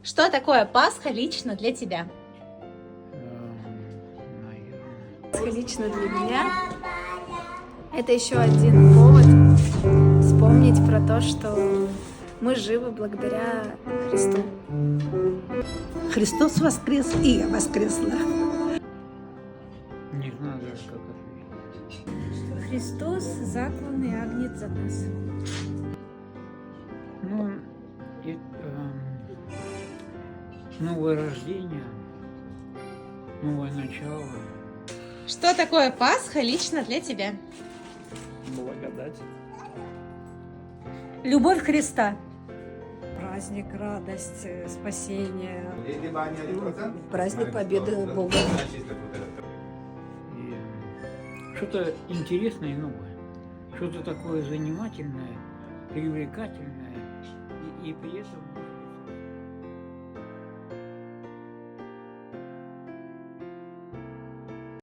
Что такое Пасха лично для тебя? Пасха лично для меня это еще один повод вспомнить про то, что мы живы благодаря Христу. Христос воскрес, и я воскресла. Не знаю даже, как ответить. Христос закланный агнец за нас. Ну, новое рождение, новое начало, Что такое Пасха лично для тебя? благодать. Любовь Христа. Праздник, радость, спасение. Праздник Победы Бога. И что-то интересное и новое. Что-то такое занимательное, привлекательное и при этом